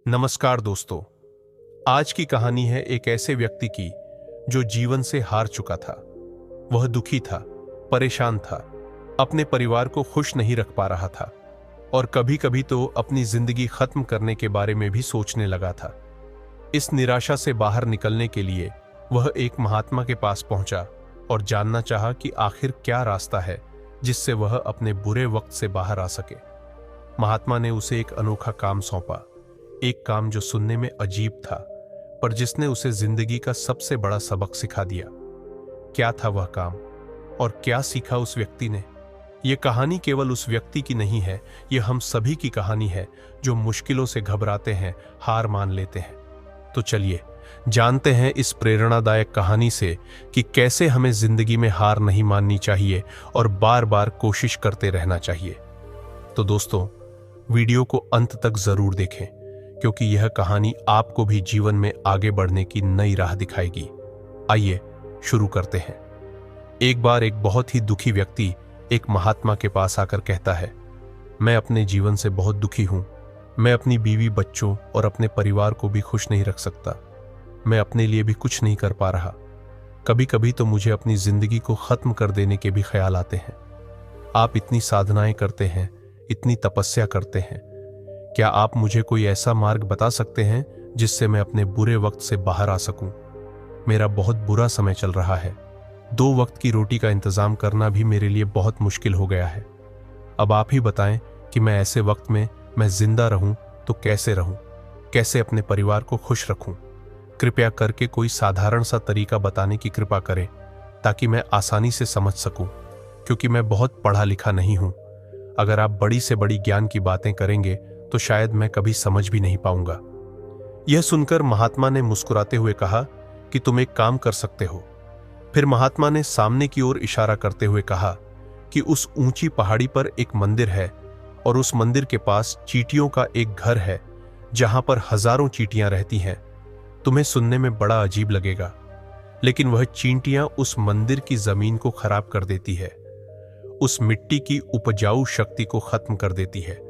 नमस्कार दोस्तों। आज की कहानी है एक ऐसे व्यक्ति की जो जीवन से हार चुका था। वह दुखी था, परेशान था, अपने परिवार को खुश नहीं रख पा रहा था और कभी-कभी तो अपनी जिंदगी खत्म करने के बारे में भी सोचने लगा था। इस निराशा से बाहर निकलने के लिए वह एक महात्मा के पास पहुंचा और जानना चाहा कि आखिर क्या रास्ता है जिससे वह अपने बुरे वक्त से बाहर आ सके। महात्मा ने उसे एक अनोखा काम सौंपा, एक काम जो सुनने में अजीब था पर जिसने उसे जिंदगी का सबसे बड़ा सबक सिखा दिया। क्या था वह काम और क्या सीखा उस व्यक्ति ने? यह कहानी केवल उस व्यक्ति की नहीं है, यह हम सभी की कहानी है जो मुश्किलों से घबराते हैं, हार मान लेते हैं। तो चलिए जानते हैं इस प्रेरणादायक कहानी से कि कैसे हमें जिंदगी में हार नहीं माननी चाहिए और बार बार कोशिश करते रहना चाहिए। तो दोस्तों, वीडियो को अंत तक जरूर देखें क्योंकि यह कहानी आपको भी जीवन में आगे बढ़ने की नई राह दिखाएगी। आइए शुरू करते हैं। एक बार एक बहुत ही दुखी व्यक्ति एक महात्मा के पास आकर कहता है, मैं अपने जीवन से बहुत दुखी हूं। मैं अपनी बीवी, बच्चों और अपने परिवार को भी खुश नहीं रख सकता। मैं अपने लिए भी कुछ नहीं कर पा रहा। कभी कभी तो मुझे अपनी जिंदगी को खत्म कर देने के भी ख्याल आते हैं। आप इतनी साधनाएं करते हैं, इतनी तपस्या करते हैं, क्या आप मुझे कोई ऐसा मार्ग बता सकते हैं जिससे मैं अपने बुरे वक्त से बाहर आ सकूं? मेरा बहुत बुरा समय चल रहा है। 2 वक्त की रोटी का इंतजाम करना भी मेरे लिए बहुत मुश्किल हो गया है। अब आप ही बताएं कि मैं ऐसे वक्त में मैं जिंदा रहूं तो कैसे रहूं, कैसे अपने परिवार को खुश रखूं? कृपया करके कोई साधारण सा तरीका बताने की कृपा करें ताकि मैं आसानी से समझ सकूं, क्योंकि मैं बहुत पढ़ा लिखा नहीं हूं। अगर आप बड़ी से बड़ी ज्ञान की बातें करेंगे तो शायद मैं कभी समझ भी नहीं पाऊंगा। यह सुनकर महात्मा ने मुस्कुराते हुए कहा कि तुम एक काम कर सकते हो। फिर महात्मा ने सामने की ओर इशारा करते हुए कहा कि उस ऊंची पहाड़ी पर एक मंदिर है और उस मंदिर के पास चींटियों का एक घर है जहां पर हजारों चींटियां रहती हैं। तुम्हें सुनने में बड़ा अजीब लगेगा, लेकिन वह चींटियां उस मंदिर की जमीन को खराब कर देती है, उस मिट्टी की उपजाऊ शक्ति को खत्म कर देती है,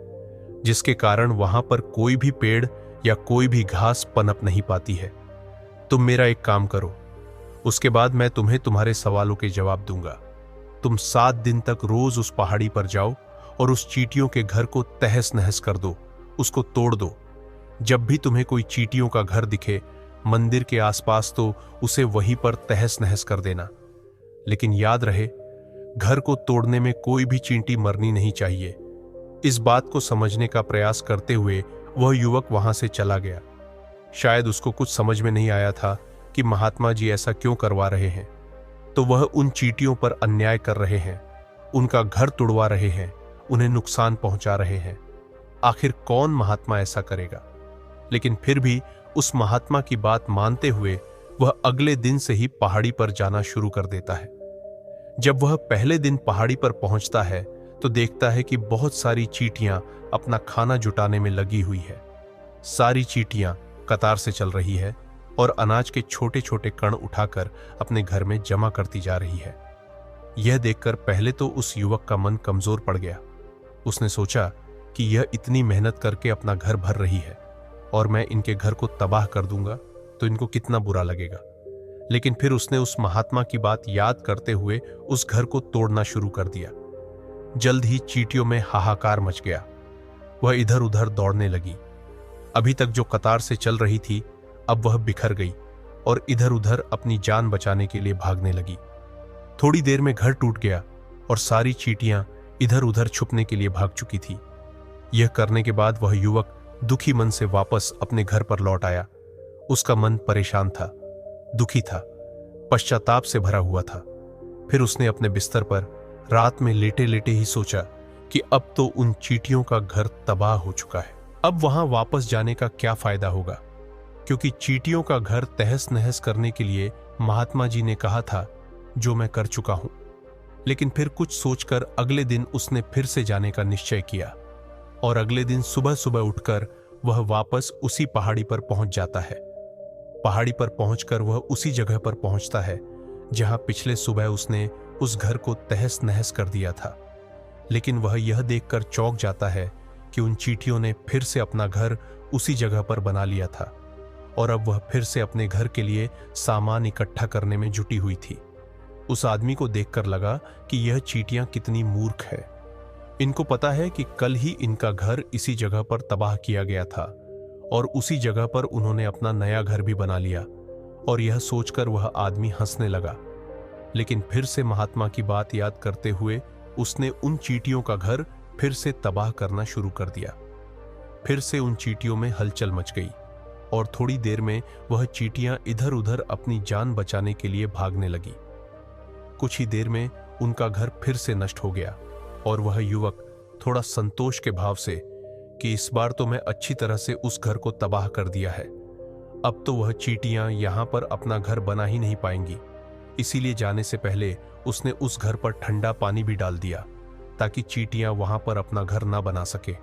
जिसके कारण वहां पर कोई भी पेड़ या कोई भी घास पनप नहीं पाती है। तुम मेरा एक काम करो, उसके बाद मैं तुम्हें तुम्हारे सवालों के जवाब दूंगा। तुम 7 दिन तक रोज उस पहाड़ी पर जाओ और उस चींटियों के घर को तहस नहस कर दो, उसको तोड़ दो। जब भी तुम्हें कोई चींटियों का घर दिखे मंदिर के आसपास तो उसे वहीं पर तहस नहस कर देना। लेकिन याद रहे, घर को तोड़ने में कोई भी चींटी मरनी नहीं चाहिए। इस बात को समझने का प्रयास करते हुए वह युवक वहां से चला गया। शायद उसको कुछ समझ में नहीं आया था कि महात्मा जी ऐसा क्यों करवा रहे हैं। तो वह उन चींटियों पर अन्याय कर रहे हैं, उनका घर तोड़वा रहे हैं, उन्हें नुकसान पहुंचा रहे हैं। आखिर कौन महात्मा ऐसा करेगा? लेकिन फिर भी उस महात्मा की बात मानते हुए वह अगले दिन से ही पहाड़ी पर जाना शुरू कर देता है। जब वह पहले दिन पहाड़ी पर पहुंचता है तो देखता है कि बहुत सारी चींटियां अपना खाना जुटाने में लगी हुई है। सारी चींटियां कतार से चल रही है और अनाज के छोटे छोटे कण उठाकर अपने घर में जमा करती जा रही है। यह देखकर पहले तो उस युवक का मन कमजोर पड़ गया। उसने सोचा कि यह इतनी मेहनत करके अपना घर भर रही है और मैं इनके घर को तबाह कर दूंगा तो इनको कितना बुरा लगेगा। लेकिन फिर उसने उस महात्मा की बात याद करते हुए उस घर को तोड़ना शुरू कर दिया। जल्द ही चींटियों में हाहाकार मच गया। वह इधर उधर दौड़ने लगी। अभी तक जो कतार से चल रही थी अब वह बिखर गई और इधर उधर अपनी जान बचाने के लिए भागने लगी। थोड़ी देर में घर टूट गया और सारी चींटियां इधर उधर छुपने के लिए भाग चुकी थी। यह करने के बाद वह युवक दुखी मन से वापस अपने घर पर लौट आया। उसका मन परेशान था, दुखी था, पश्चाताप से भरा हुआ था। फिर उसने अपने बिस्तर पर रात में लेटे लेटे ही सोचा कि अब तो उन चींटियों का घर तबाह हो चुका है। अब वहां वापस जाने का क्या फायदा होगा, क्योंकि चींटियों का घर तहस नहस करने के लिए महात्मा जी ने कहा था, जो मैं कर चुका हूं। लेकिन फिर कुछ सोचकर अगले दिन उसने फिर से जाने का निश्चय किया और अगले दिन सुबह सुबह उठकर वह वापस उसी पहाड़ी पर पहुंच जाता है। पहाड़ी पर पहुंचकर वह उसी जगह पर पहुंचता है जहां पिछले सुबह उसने उस घर को तहस नहस कर दिया था। लेकिन वह यह देखकर चौंक जाता है कि उन चींटियों ने फिर से अपना घर उसी जगह पर बना लिया था और अब वह फिर से अपने घर के लिए सामान इकट्ठा करने में जुटी हुई थी। उस आदमी को देखकर लगा कि यह चींटियां कितनी मूर्ख है। इनको पता है कि कल ही इनका घर इसी जगह पर तबाह किया गया था और उसी जगह पर उन्होंने अपना नया घर भी बना लिया। और यह सोचकर वह आदमी हंसने लगा। लेकिन फिर से महात्मा की बात याद करते हुए उसने उन चींटियों का घर फिर से तबाह करना शुरू कर दिया। फिर से उन चींटियों में हलचल मच गई और थोड़ी देर में वह चींटियां इधर उधर अपनी जान बचाने के लिए भागने लगी। कुछ ही देर में उनका घर फिर से नष्ट हो गया और वह युवक थोड़ा संतोष के भाव से कि इस बार तो मैं अच्छी तरह से उस घर को तबाह कर दिया है, अब तो वह चींटियां यहां पर अपना घर बना ही नहीं पाएंगी, इसीलिए जाने से पहले उसने उस घर पर ठंडा पानी भी डाल दिया ताकि चींटियां वहां पर अपना घर ना बना सके।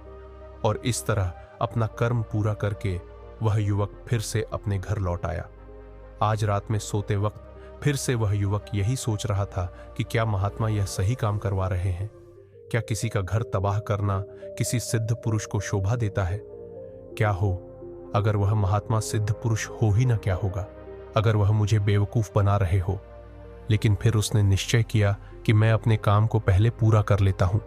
और इस तरह अपना कर्म पूरा करके वह युवक फिर से अपने घर लौट आया। आज रात में सोते वक्त फिर से वह युवक यही सोच रहा था कि क्या महात्मा यह सही काम करवा रहे हैं? क्या किसी का घर तबाह करना किसी सिद्ध पुरुष को शोभा देता है? क्या हो अगर वह महात्मा सिद्ध पुरुष हो ही ना, क्या होगा अगर वह मुझे बेवकूफ बना रहे हो? लेकिन फिर उसने निश्चय किया कि मैं अपने काम को पहले पूरा कर लेता हूं,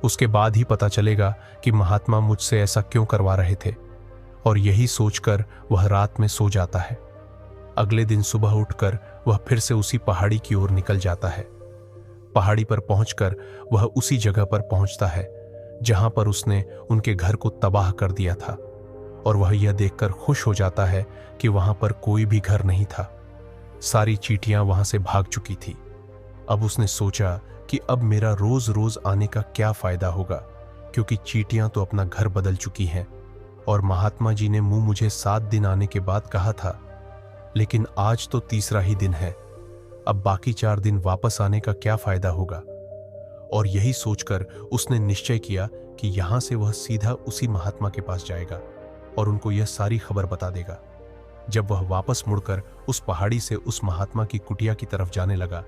उसके बाद ही पता चलेगा कि महात्मा मुझसे ऐसा क्यों करवा रहे थे। और यही सोचकर वह रात में सो जाता है। अगले दिन सुबह उठकर वह फिर से उसी पहाड़ी की ओर निकल जाता है। पहाड़ी पर पहुंचकर वह उसी जगह पर पहुंचता है जहां पर उसने उनके घर को तबाह कर दिया था और वह यह देखकर खुश हो जाता है कि वहां पर कोई भी घर नहीं था। सारी चींटियां वहां से भाग चुकी थी। अब उसने सोचा कि अब मेरा रोज रोज आने का क्या फायदा होगा, क्योंकि चींटियां तो अपना घर बदल चुकी हैं और महात्मा जी ने मुझे 7 दिन आने के बाद कहा था, लेकिन आज तो तीसरा ही दिन है, अब बाकी 4 दिन वापस आने का क्या फायदा होगा। और यही सोचकर उसने निश्चय किया कि यहां से वह सीधा उसी महात्मा के पास जाएगा और उनको यह सारी खबर बता देगा। जब वह वापस मुड़कर उस पहाड़ी से उस महात्मा की कुटिया की तरफ जाने लगा,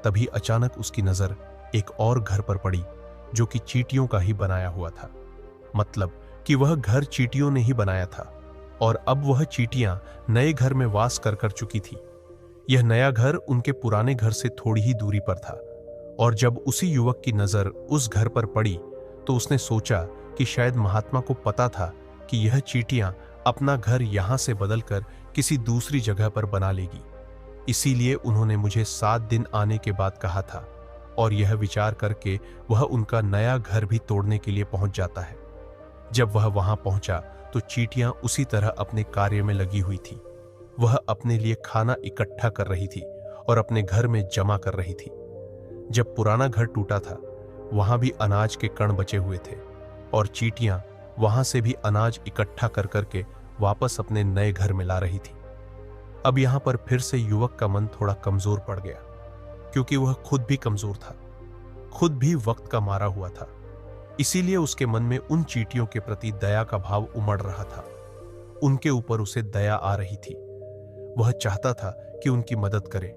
तभी अचानक उसकी नजर एक और घर पर पड़ी जो कि चींटियों का ही बनाया हुआ था। मतलब कि वह घर चींटियों ने ही बनाया था और अब वह चींटियां नए घर में वास कर चुकी थी। यह नया घर उनके पुराने घर से थोड़ी ही दूरी पर था और जब उसी युवक की नजर उस घर पर पड़ी तो उसने सोचा कि शायद महात्मा को पता था कि यह चींटियां अपना घर यहां से बदलकर किसी दूसरी जगह पर बना लेगी, इसीलिए उन्होंने मुझे 7 दिन आने के बाद कहा था। और यह विचार करके वह उनका नया घर भी तोड़ने के लिए पहुंच जाता है। जब वह वहां पहुंचा तो चींटियां उसी तरह अपने कार्य में लगी हुई थी। वह अपने लिए खाना इकट्ठा कर रही थी और अपने घर में जमा कर रही थी। जब पुराना घर टूटा था वहां भी अनाज के कण बचे हुए थे और चींटियां वहां से भी अनाज इकट्ठा कर करके वापस अपने नए घर में ला रही थी। अब यहां पर फिर से युवक का मन थोड़ा कमजोर पड़ गया, क्योंकि वह खुद भी कमजोर था, खुद भी वक्त का मारा हुआ था। इसीलिए उसके मन में उन चींटियों के प्रति दया का भाव उमड़ रहा था। उनके ऊपर उसे दया आ रही थी। वह चाहता था कि उनकी मदद करे,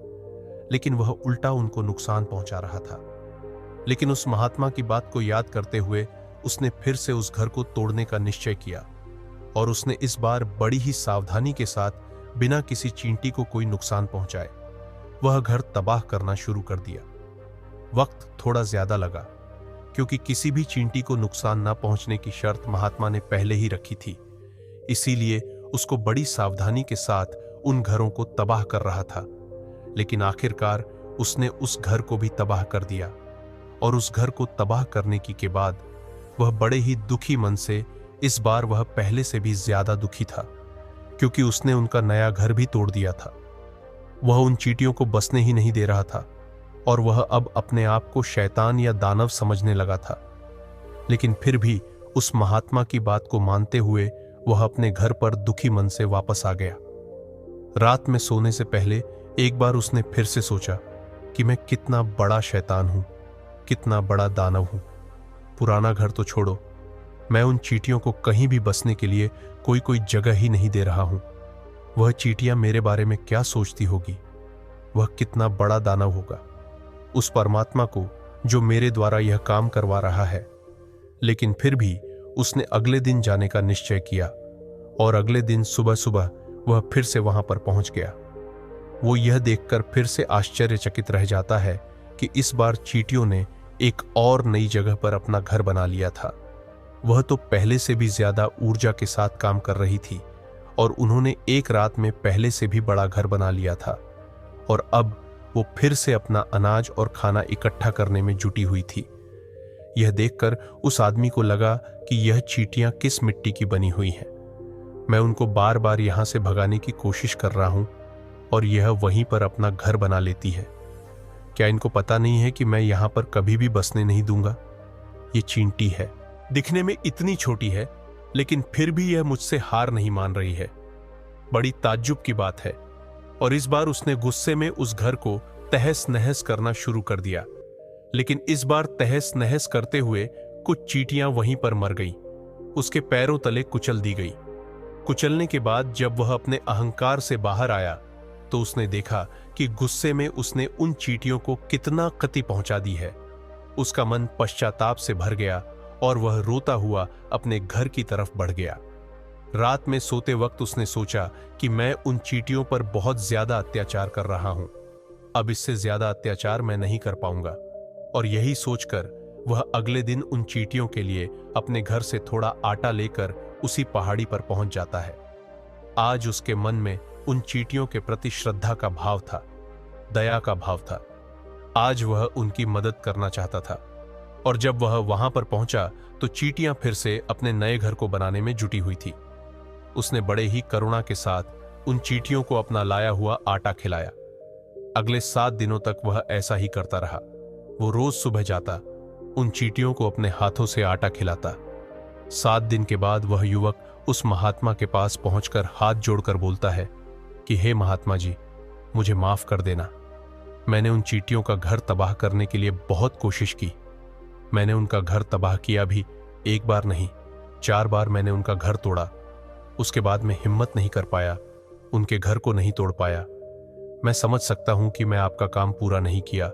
लेकिन वह उल्टा उनको नुकसान पहुंचा रहा था। लेकिन उस महात्मा की बात को याद करते हुए उसने फिर से उस घर को तोड़ने का निश्चय किया और उसने इस बार बड़ी ही सावधानी के साथ, बिना किसी चींटी को कोई नुकसान पहुंचाए, वह घर तबाह करना शुरू कर दिया। वक्त थोड़ा ज्यादा लगा, क्योंकि किसी भी चींटी को नुकसान न पहुंचने की शर्त महात्मा ने पहले ही रखी थी। इसीलिए उसको बड़ी सावधानी के साथ उन घरों को तबाह कर रहा था। लेकिन आखिरकार उसने उस घर को भी तबाह कर दिया और उस घर को तबाह करने के बाद वह बड़े ही दुखी मन से, इस बार वह पहले से भी ज्यादा दुखी था, क्योंकि उसने उनका नया घर भी तोड़ दिया था। वह उन चींटियों को बसने ही नहीं दे रहा था और वह अब अपने आप को शैतान या दानव समझने लगा था। लेकिन फिर भी उस महात्मा की बात को मानते हुए वह अपने घर पर दुखी मन से वापस आ गया। रात में सोने से पहले एक बार उसने फिर से सोचा कि मैं कितना बड़ा शैतान हूं, कितना बड़ा दानव हूं। पुराना घर तो छोड़ो, मैं उन चींटियों को कहीं भी बसने के लिए कोई जगह ही नहीं दे रहा हूं। वह चींटियां मेरे बारे में क्या सोचती होगी? वह कितना बड़ा दानव होगा उस परमात्मा को जो मेरे द्वारा यह काम करवा रहा है। लेकिन फिर भी उसने अगले दिन जाने का निश्चय किया और अगले दिन सुबह सुबह वह फिर से वहां पर पहुंच गया। वो यह देखकर फिर से आश्चर्यचकित रह जाता है कि इस बार चींटियों ने एक और नई जगह पर अपना घर बना लिया था। वह तो पहले से भी ज्यादा ऊर्जा के साथ काम कर रही थी और उन्होंने एक रात में पहले से भी बड़ा घर बना लिया था और अब वो फिर से अपना अनाज और खाना इकट्ठा करने में जुटी हुई थी। यह देखकर उस आदमी को लगा कि यह चींटियां किस मिट्टी की बनी हुई हैं। मैं उनको बार बार यहां से भगाने की कोशिश कर रहा हूं और यह वहीं पर अपना घर बना लेती है। क्या इनको पता नहीं है कि मैं यहां पर कभी भी बसने नहीं दूंगा? ये चींटी है, दिखने में इतनी छोटी है, लेकिन फिर भी यह मुझसे हार नहीं मान रही है। बड़ी ताज्जुब की बात है। और इस बार उसने गुस्से में उस घर को तहस नहस करना शुरू कर दिया। लेकिन इस बार तहस नहस करते हुए कुछ चींटियां वहीं पर मर गईं। उसके पैरों तले कुचल दी गई। कुचलने के बाद जब वह अपने अहंकार से बाहर आया तो उसने देखा कि गुस्से में उसने उन चींटियों को कितना क्षति पहुंचा दी है। उसका मन पश्चाताप से भर गया और वह रोता हुआ अपने घर की तरफ बढ़ गया। रात में सोते वक्त उसने सोचा कि मैं उन चींटियों पर बहुत ज्यादा अत्याचार कर रहा हूं। अब इससे ज्यादा अत्याचार मैं नहीं कर पाऊंगा। और यही सोचकर वह अगले दिन उन चींटियों के लिए अपने घर से थोड़ा आटा लेकर उसी पहाड़ी पर पहुंच जाता है। आज उसके मन में उन चींटियों के प्रति श्रद्धा का भाव था, दया का भाव था। आज वह उनकी मदद करना चाहता था। और जब वह वहां पर पहुंचा तो चींटियां फिर से अपने नए घर को बनाने में जुटी हुई थी। उसने बड़े ही करुणा के साथ उन चींटियों को अपना लाया हुआ आटा खिलाया। अगले 7 दिनों तक वह ऐसा ही करता रहा। वो रोज सुबह जाता, उन चींटियों को अपने हाथों से आटा खिलाता। 7 दिन के बाद वह युवक उस महात्मा के पास पहुंचकर हाथ जोड़कर बोलता है कि हे महात्मा जी, मुझे माफ कर देना। मैंने उन चींटियों का घर तबाह करने के लिए बहुत कोशिश की। मैंने उनका घर तबाह किया भी, एक बार नहीं 4 बार मैंने उनका घर तोड़ा। उसके बाद मैं हिम्मत नहीं कर पाया, उनके घर को नहीं तोड़ पाया। मैं समझ सकता हूं कि मैं आपका काम पूरा नहीं किया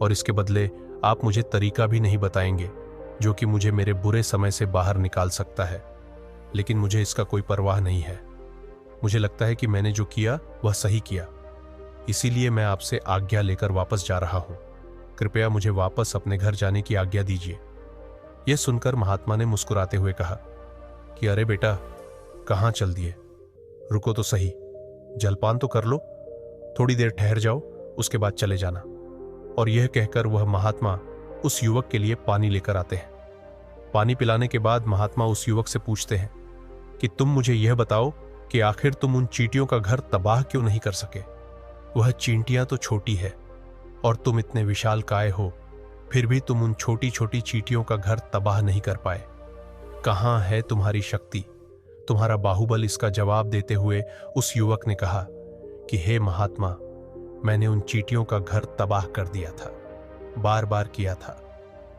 और इसके बदले आप मुझे तरीका भी नहीं बताएंगे जो कि मुझे मेरे बुरे समय से बाहर निकाल सकता है। लेकिन मुझे इसका कोई परवाह नहीं है। मुझे लगता है कि मैंने जो किया वह सही किया, इसीलिए मैं आपसे आज्ञा लेकर वापस जा रहा हूं। कृपया मुझे वापस अपने घर जाने की आज्ञा दीजिए। यह सुनकर महात्मा ने मुस्कुराते हुए कहा कि अरे बेटा, कहां चल दिए? रुको तो सही, जलपान तो कर लो, थोड़ी देर ठहर जाओ, उसके बाद चले जाना। और यह कहकर वह महात्मा उस युवक के लिए पानी लेकर आते हैं। पानी पिलाने के बाद महात्मा उस युवक से पूछते हैं कि तुम मुझे यह बताओ कि आखिर तुम उन चींटियों का घर तबाह क्यों नहीं कर सके? वह चींटियां तो छोटी है और तुम इतने विशालकाय हो, फिर भी तुम उन छोटी छोटी चींटियों का घर तबाह नहीं कर पाए। कहां है तुम्हारी शक्ति, तुम्हारा बाहुबल? इसका जवाब देते हुए उस युवक ने कहा कि हे महात्मा, मैंने उन चींटियों का घर तबाह कर दिया था, बार बार किया था।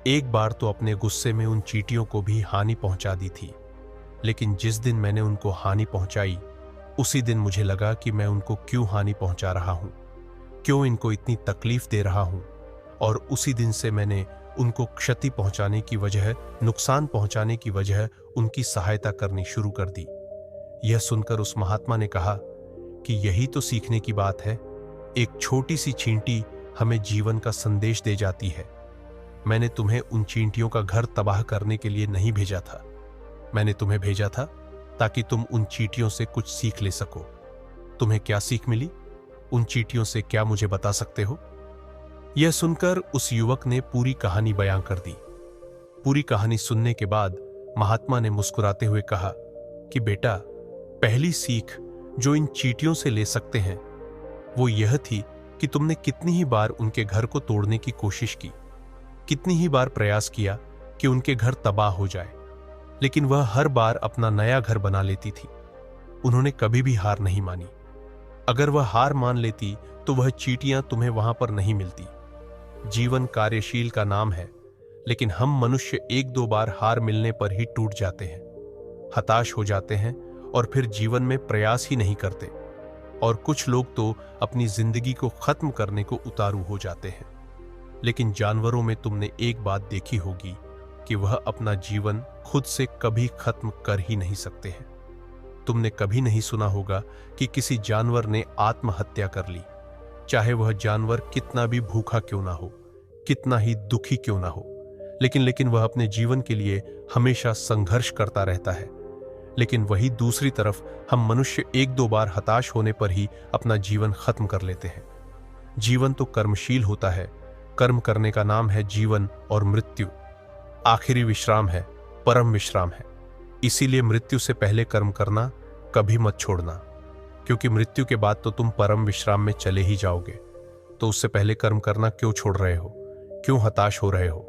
एक बार तो अपने गुस्से में उन चींटियों को भी हानि पहुंचा दी थी, लेकिन जिस दिन मैंने उनको हानि पहुंचाई उसी दिन मुझे लगा कि मैं उनको क्यों हानि पहुंचा रहा हूं, क्यों इनको इतनी तकलीफ दे रहा हूं। और उसी दिन से मैंने उनको क्षति पहुंचाने की वजह, नुकसान पहुंचाने की वजह उनकी सहायता करनी शुरू कर दी। यह सुनकर उस महात्मा ने कहा कि यही तो सीखने की बात है। एक छोटी सी चींटी हमें जीवन का संदेश दे जाती है। मैंने तुम्हें उन चींटियों का घर तबाह करने के लिए नहीं भेजा था, मैंने तुम्हें भेजा था ताकि तुम उन चींटियों से कुछ सीख ले सको। तुम्हें क्या सीख मिली? उन चींटियों से क्या मुझे बता सकते हो? यह सुनकर उस युवक ने पूरी कहानी बयां कर दी। पूरी कहानी सुनने के बाद महात्मा ने मुस्कुराते हुए कहा कि बेटा, पहली सीख जो इन चींटियों से ले सकते हैं वो यह थी कि तुमने कितनी ही बार उनके घर को तोड़ने की कोशिश की, कितनी ही बार प्रयास किया कि उनके घर तबाह हो जाए, लेकिन वह हर बार अपना नया घर बना लेती थी। उन्होंने कभी भी हार नहीं मानी। अगर वह हार मान लेती तो वह चींटियां तुम्हें वहां पर नहीं मिलती। जीवन कार्यशील का नाम है, लेकिन हम मनुष्य 1-2 बार हार मिलने पर ही टूट जाते हैं, हताश हो जाते हैं और फिर जीवन में प्रयास ही नहीं करते। और कुछ लोग तो अपनी जिंदगी को खत्म करने को उतारू हो जाते हैं। लेकिन जानवरों में तुमने एक बात देखी होगी कि वह अपना जीवन खुद से कभी खत्म कर ही नहीं सकते हैं। तुमने कभी नहीं सुना होगा कि किसी जानवर ने आत्महत्या कर ली, चाहे वह जानवर कितना भी भूखा क्यों ना हो, कितना ही दुखी क्यों ना हो, लेकिन वह अपने जीवन के लिए हमेशा संघर्ष करता रहता है। लेकिन वही दूसरी तरफ हम मनुष्य एक दो बार हताश होने पर ही अपना जीवन खत्म कर लेते हैं। जीवन तो कर्मशील होता है, कर्म करने का नाम है जीवन, और मृत्यु आखिरी विश्राम है, परम विश्राम है। इसीलिए मृत्यु से पहले कर्म करना कभी मत छोड़ना, क्योंकि मृत्यु के बाद तो तुम परम विश्राम में चले ही जाओगे। तो उससे पहले कर्म करना क्यों छोड़ रहे हो, क्यों हताश हो रहे हो?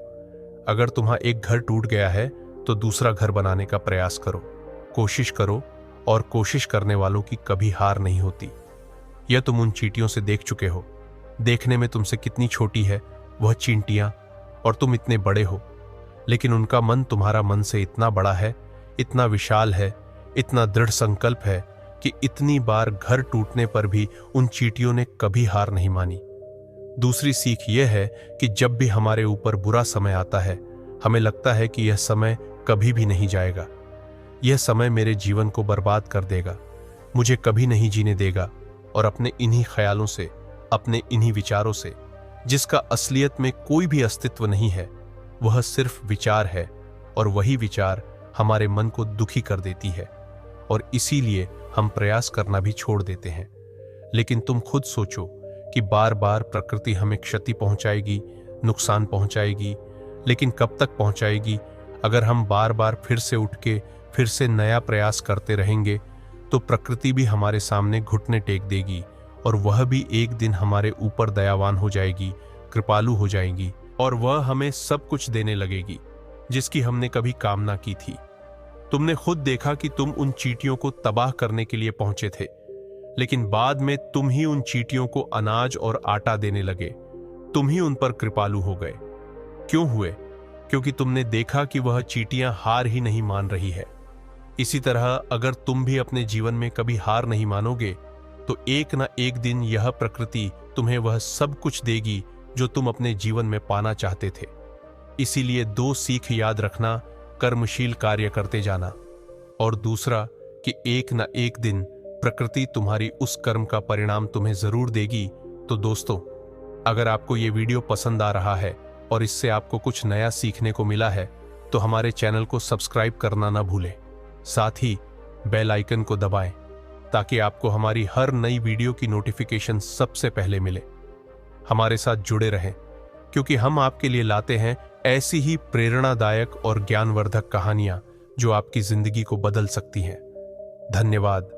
अगर तुम्हारा एक घर टूट गया है तो दूसरा घर बनाने का प्रयास करो, कोशिश करो, और कोशिश करने वालों की कभी हार नहीं होती। यह तुम उन चींटियों से देख चुके हो। देखने में तुमसे कितनी छोटी है वह चींटियां, और तुम इतने बड़े हो, लेकिन उनका मन तुम्हारा मन से इतना बड़ा है, इतना विशाल है, इतना दृढ़ संकल्प है कि इतनी बार घर टूटने पर भी उन चींटियों ने कभी हार नहीं मानी। दूसरी सीख यह है कि जब भी हमारे ऊपर बुरा समय आता है, हमें लगता है कि यह समय कभी भी नहीं जाएगा, यह समय मेरे जीवन को बर्बाद कर देगा, मुझे कभी नहीं जीने देगा, और अपने इन्हीं ख्यालों से, अपने इन्हीं विचारों से, जिसका असलियत में कोई भी अस्तित्व नहीं है, वह सिर्फ विचार है, और वही विचार हमारे मन को दुखी कर देती है, और इसीलिए हम प्रयास करना भी छोड़ देते हैं। लेकिन तुम खुद सोचो कि बार बार प्रकृति हमें क्षति पहुंचाएगी, नुकसान पहुंचाएगी, लेकिन कब तक पहुंचाएगी? अगर हम बार बार फिर से उठ के फिर से नया प्रयास करते रहेंगे तो प्रकृति भी हमारे सामने घुटने टेक देगी, और वह भी एक दिन हमारे ऊपर दयावान हो जाएगी, कृपालु हो जाएगी, और वह हमें सब कुछ देने लगेगी जिसकी हमने कभी कामना की थी। तुमने खुद देखा कि तुम उन चींटियों को तबाह करने के लिए पहुंचे थे, लेकिन बाद में तुम ही उन चींटियों को अनाज और आटा देने लगे, तुम ही उन पर कृपालु हो गए। क्यों हुए? क्योंकि तुमने देखा कि वह चींटियां हार ही नहीं मान रही है। इसी तरह अगर तुम भी अपने जीवन में कभी हार नहीं मानोगे तो एक ना एक दिन यह प्रकृति तुम्हें वह सब कुछ देगी जो तुम अपने जीवन में पाना चाहते थे। इसीलिए दो सीख याद रखना, कर्मशील कार्य करते जाना, और दूसरा कि एक ना एक दिन प्रकृति तुम्हारी उस कर्म का परिणाम तुम्हें जरूर देगी। तो दोस्तों, अगर आपको ये वीडियो पसंद आ रहा है और इससे आपको कुछ नया सीखने को मिला है तो हमारे चैनल को सब्सक्राइब करना ना भूलें, साथ ही बेल आइकन को दबाएं ताकि आपको हमारी हर नई वीडियो की नोटिफिकेशन सबसे पहले मिले। हमारे साथ जुड़े रहें, क्योंकि हम आपके लिए लाते हैं ऐसी ही प्रेरणादायक और ज्ञानवर्धक कहानियां जो आपकी जिंदगी को बदल सकती हैं। धन्यवाद।